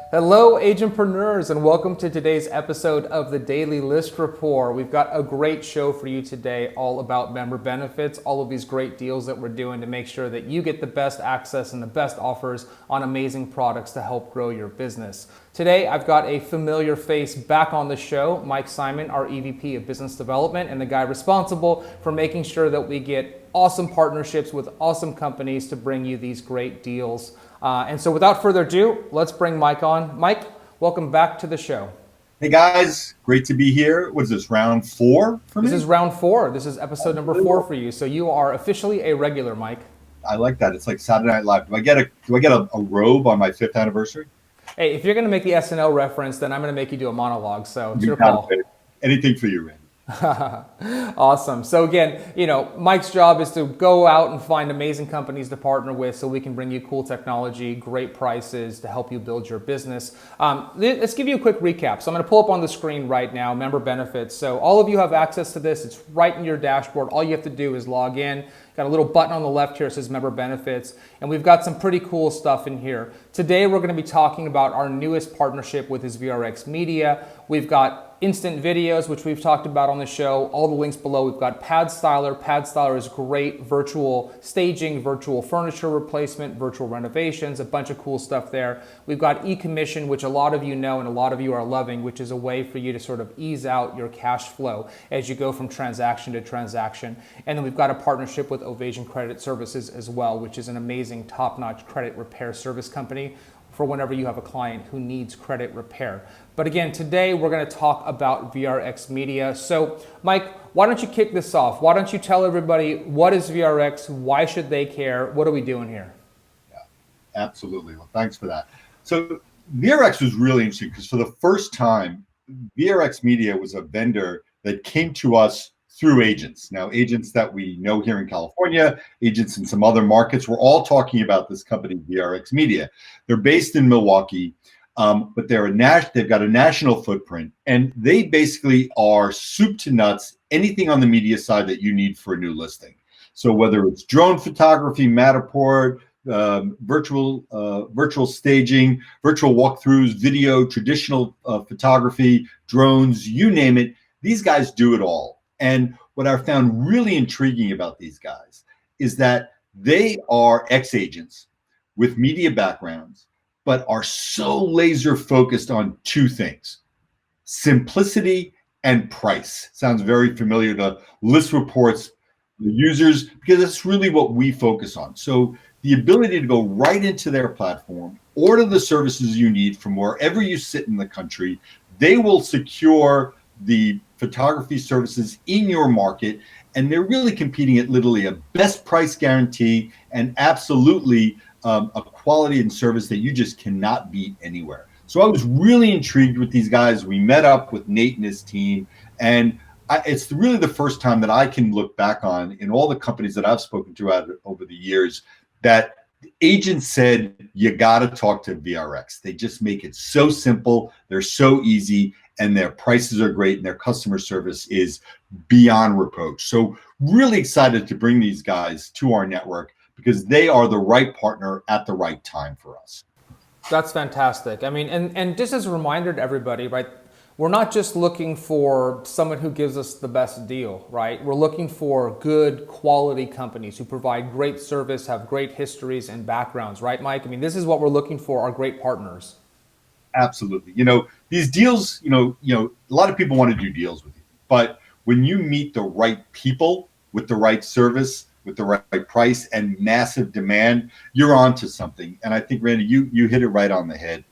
Hello, agentpreneurs, and welcome to today's episode of the Daily List Report. We've got a great show for you today, all about member benefits, all of these great deals that we're doing to make sure that you get the best access and the best offers on amazing products to help grow your business. Today, I've got a familiar face back on the show, Mike Simon, our EVP of Business Development, and the guy responsible for making sure that we get awesome partnerships with awesome companies to bring you these great deals. And so without further ado, let's bring Mike on. Mike, welcome back to the show. Hey guys, great to be here. What is this, round 4 for me? This is round 4. This is episode number 4 for you. So you are officially a regular, Mike. I like that. It's like Saturday Night Live. Do I get a robe on my 5th anniversary? Hey, if you're going to make the SNL reference, then I'm going to make you do a monologue. So it's your call. Anything for you, Randy. Awesome. So again, Mike's job is to go out and find amazing companies to partner with so we can bring you cool technology, great prices to help you build your business. Let's give you a quick recap. So I'm going to pull up on the screen right now, member benefits. So all of you have access to this. It's right in your dashboard. All you have to do is log in. Got a little button on the left here that says member benefits, and we've got some pretty cool stuff in here. Today, we're going to be talking about our newest partnership with Is Vrx Media. We've got instant videos, which we've talked about on the show. All the links below. We've got Pad Styler. Pad Styler is great virtual staging, virtual furniture replacement, virtual renovations, a bunch of cool stuff there. We've got e-commission, which a lot of you know and a lot of you are loving, which is a way for you to sort of ease out your cash flow as you go from transaction to transaction. And then we've got a partnership with Ovation Credit Services as well, which is an amazing top-notch credit repair service company for whenever you have a client who needs credit repair. But again, today we're going to talk about VRX Media. So Mike, why don't you kick this off? Why don't you tell everybody what is VRX? Why should they care? What are we doing here? Yeah, absolutely. Well, thanks for that. So VRX was really interesting because for the first time, VRX Media was a vendor that came to us through agents. Now, agents that we know here in California, agents in some other markets, we're all talking about this company, VRX Media. They're based in Milwaukee, but they've got a national footprint, and they basically are soup to nuts, anything on the media side that you need for a new listing. So whether it's drone photography, Matterport, virtual staging, virtual walkthroughs, video, traditional photography, drones, you name it, these guys do it all. And what I found really intriguing about these guys is that they are ex-agents with media backgrounds, but are so laser focused on two things: simplicity and price. Sounds very familiar to ListReports, the users, because that's really what we focus on. So the ability to go right into their platform, order the services you need from wherever you sit in the country. They will secure the photography services in your market, and they're really competing at literally a best price guarantee and absolutely a quality and service that you just cannot beat anywhere. So I was really intrigued with these guys. We met up with Nate and his team, and it's really the first time that I can look back on in all the companies that I've spoken to over the years that agents said, you got to talk to VRX. They just make it so simple. They're so easy, and their prices are great, and their customer service is beyond reproach. So really excited to bring these guys to our network because they are the right partner at the right time for us. That's fantastic. I mean, and just as a reminder to everybody, right? We're not just looking for someone who gives us the best deal, right? We're looking for good quality companies who provide great service, have great histories and backgrounds, right, Mike? I mean, this is what we're looking for, our great partners. Absolutely. These deals, a lot of people want to do deals with you, but when you meet the right people with the right service, with the right price and massive demand, you're on to something. And I think, Randy, you hit it right on the head.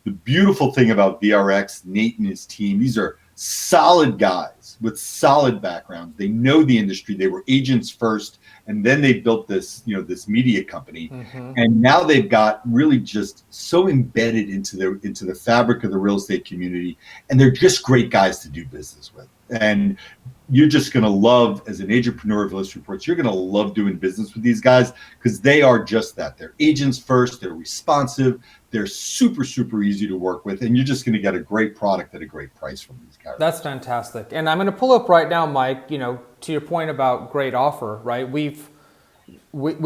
The beautiful thing about VRX, Nate and his team, these are solid guys with solid backgrounds. They know the industry. They were agents first, and then they built this, this media company. Mm-hmm. And now they've got really just so embedded into the fabric of the real estate community, and they're just great guys to do business with. And you're just going to love, as an agentpreneur of ListReports, you're going to love doing business with these guys because they are just that. They're agents first. They're responsive. They're super, super easy to work with. And you're just going to get a great product at a great price from these guys. That's fantastic. And I'm going to pull up right now, Mike, to your point about great offer, right? We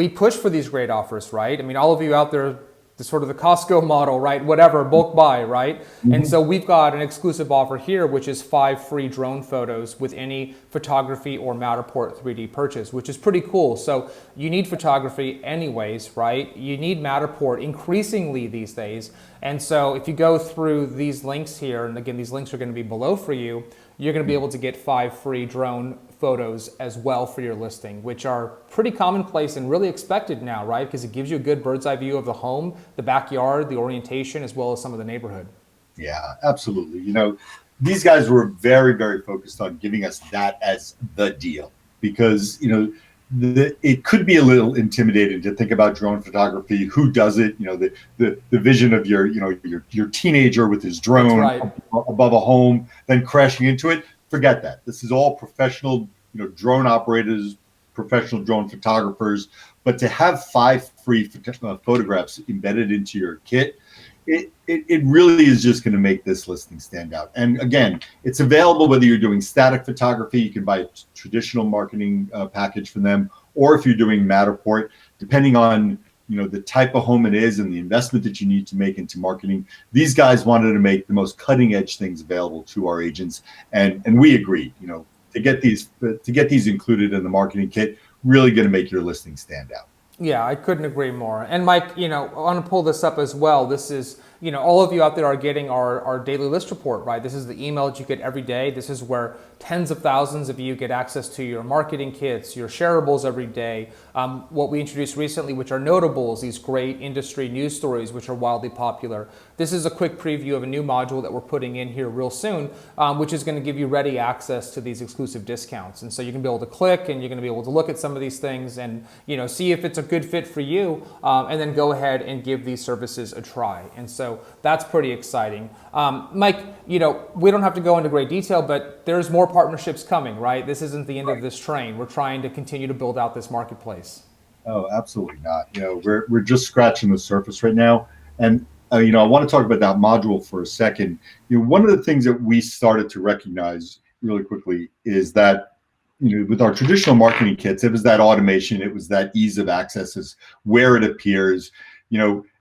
push for these great offers, right? I mean, all of you out there the sort of the Costco model, right? Whatever, bulk buy, right? And so we've got an exclusive offer here, which is 5 free drone photos with any photography or Matterport 3D purchase, which is pretty cool. So you need photography anyways, right? You need Matterport increasingly these days. And so if you go through these links here, and again, these links are going to be below for you, you're going to be able to get 5 free drone photos as well for your listing, which are pretty commonplace and really expected now, right? Because it gives you a good bird's eye view of the home, the backyard, the orientation, as well as some of the neighborhood. Yeah, absolutely. These guys were very, very focused on giving us that as the deal because, it could be a little intimidating to think about drone photography. Who does it? The vision of your teenager with his drone above a home, then crashing into it. Forget that. This is all professional, drone operators, professional drone photographers. But to have 5 free photographs embedded into your kit, it really is just going to make this listing stand out. And again, it's available whether you're doing static photography, you can buy a traditional marketing package from them, or if you're doing Matterport, depending on the type of home it is and the investment that you need to make into marketing. These guys wanted to make the most cutting edge things available to our agents, and we agreed. To get these included in the marketing kit, really going to make your listing stand out. Yeah, I couldn't agree more. And Mike, I want to pull this up as well. This is, all of you out there are getting our daily list report, right? This is the email that you get every day. This is where tens of thousands of you get access to your marketing kits, your shareables every day. What we introduced recently, which are notables, these great industry news stories, which are wildly popular. This is a quick preview of a new module that we're putting in here real soon, which is going to give you ready access to these exclusive discounts. And so you can be able to click and you're going to be able to look at some of these things and, see if it's a good fit for you, and then go ahead and give these services a try. And so that's pretty exciting. Mike, we don't have to go into great detail, but there's more partnerships coming, right? This isn't the end of this train. We're trying to continue to build out this marketplace. Oh, absolutely not. We're just scratching the surface right now. And, I want to talk about that module for a second. One of the things that we started to recognize really quickly is that with our traditional marketing kits, it was that automation, it was that ease of access, is where it appears,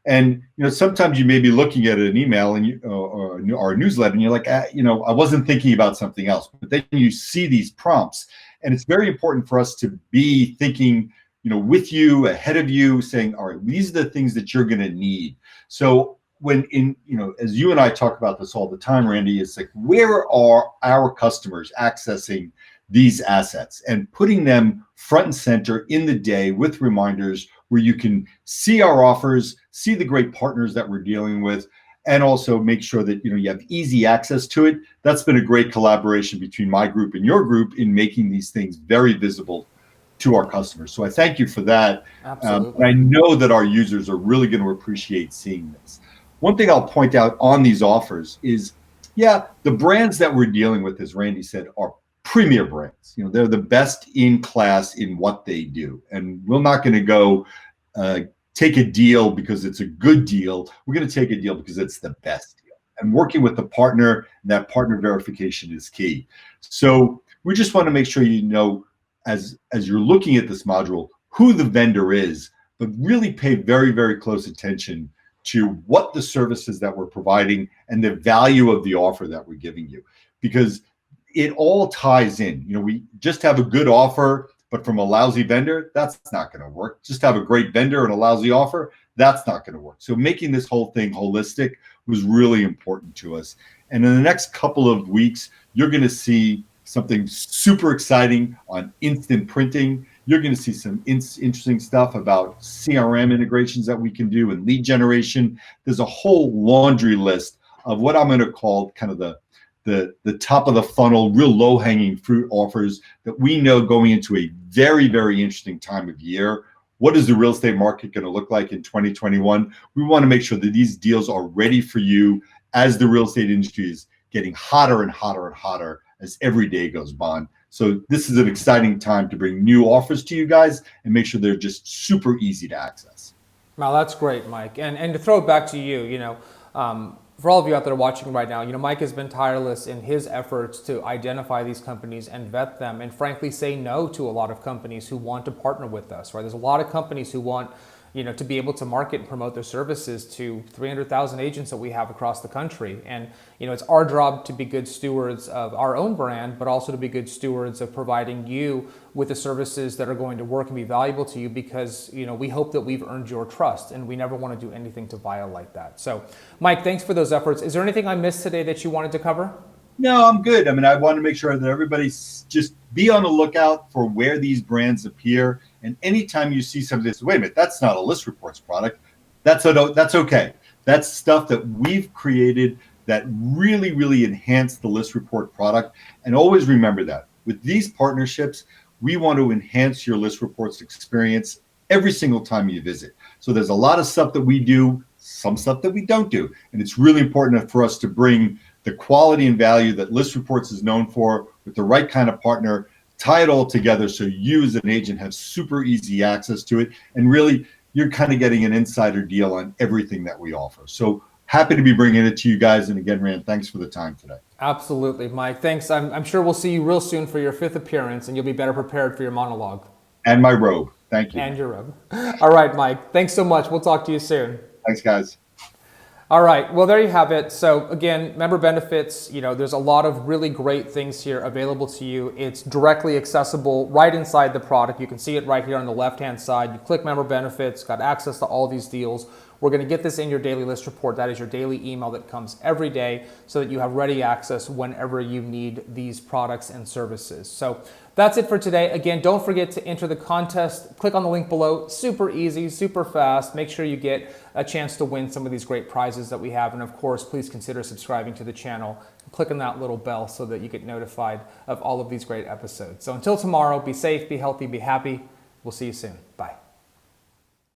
and sometimes you may be looking at an email and or a newsletter, and you're like, I wasn't thinking about something else. But then you see these prompts, and it's very important for us to be thinking, with you, ahead of you, saying, all right, these are the things that you're going to need. So when as you and I talk about this all the time, Randy, it's like, where are our customers accessing these assets, and putting them front and center in the day with reminders where you can see our offers, see the great partners that we're dealing with, and also make sure that you have easy access to it. That's been a great collaboration between my group and your group in making these things very visible to our customers. So I thank you for that. Absolutely. I know that our users are really going to appreciate seeing this. One thing I'll point out on these offers is, the brands that we're dealing with, as Randy said, are premier brands. They're the best in class in what they do. And we're not going to go take a deal because it's a good deal. We're going to take a deal because it's the best deal. And working with the partner, that partner verification is key. So we just want to make sure as you're looking at this module, who the vendor is, but really pay very, very close attention to what the services that we're providing and the value of the offer that we're giving you. Because it all ties in. We just have a good offer, but from a lousy vendor, that's not going to work. Just have a great vendor and a lousy offer, that's not going to work. So making this whole thing holistic was really important to us. And in the next couple of weeks, you're going to see something super exciting on instant printing. You're going to see some interesting stuff about CRM integrations that we can do and lead generation. There's a whole laundry list of what I'm going to call kind of the top of the funnel, real low-hanging fruit offers that we know going into a very, very interesting time of year. What is the real estate market going to look like in 2021? We want to make sure that these deals are ready for you as the real estate industry is getting hotter and hotter and hotter as every day goes by. So this is an exciting time to bring new offers to you guys and make sure they're just super easy to access. Wow, that's great, Mike. And to throw it back to you, for all of you out there watching right now, Mike has been tireless in his efforts to identify these companies and vet them, and frankly say no to a lot of companies who want to partner with us, right? There's a lot of companies who want to be able to market and promote their services to 300,000 agents that we have across the country. And, it's our job to be good stewards of our own brand, but also to be good stewards of providing you with the services that are going to work and be valuable to you, because, we hope that we've earned your trust, and we never want to do anything to violate that. So, Mike, thanks for those efforts. Is there anything I missed today that you wanted to cover? No, I'm good. I mean, I want to make sure that everybody's just be on the lookout for where these brands appear. And anytime you see something that says, wait a minute, that's not a ListReports product, that's okay. That's stuff that we've created that really, really enhance the ListReport product. And always remember that with these partnerships, we want to enhance your ListReports experience every single time you visit. So there's a lot of stuff that we do, some stuff that we don't do. And it's really important for us to bring the quality and value that ListReports is known for with the right kind of partner, tie it all together so you as an agent have super easy access to it. And really, you're kind of getting an insider deal on everything that we offer. So happy to be bringing it to you guys. And again, Rand, thanks for the time today. Absolutely, Mike. Thanks. I'm sure we'll see you real soon for your 5th appearance, and you'll be better prepared for your monologue. And my robe. Thank you. And your robe. All right, Mike. Thanks so much. We'll talk to you soon. Thanks, guys. All right, well, there you have it. So again, member benefits, there's a lot of really great things here available to you. It's directly accessible right inside the product. You can see it right here on the left-hand side. You click member benefits, got access to all these deals. We're going to get this in your daily list report. That is your daily email that comes every day so that you have ready access whenever you need these products and services. So that's it for today. Again, don't forget to enter the contest. Click on the link below. Super easy, super fast. Make sure you get a chance to win some of these great prizes that we have. And of course, please consider subscribing to the channel. Click on that little bell so that you get notified of all of these great episodes. So until tomorrow, be safe, be healthy, be happy. We'll see you soon. Bye.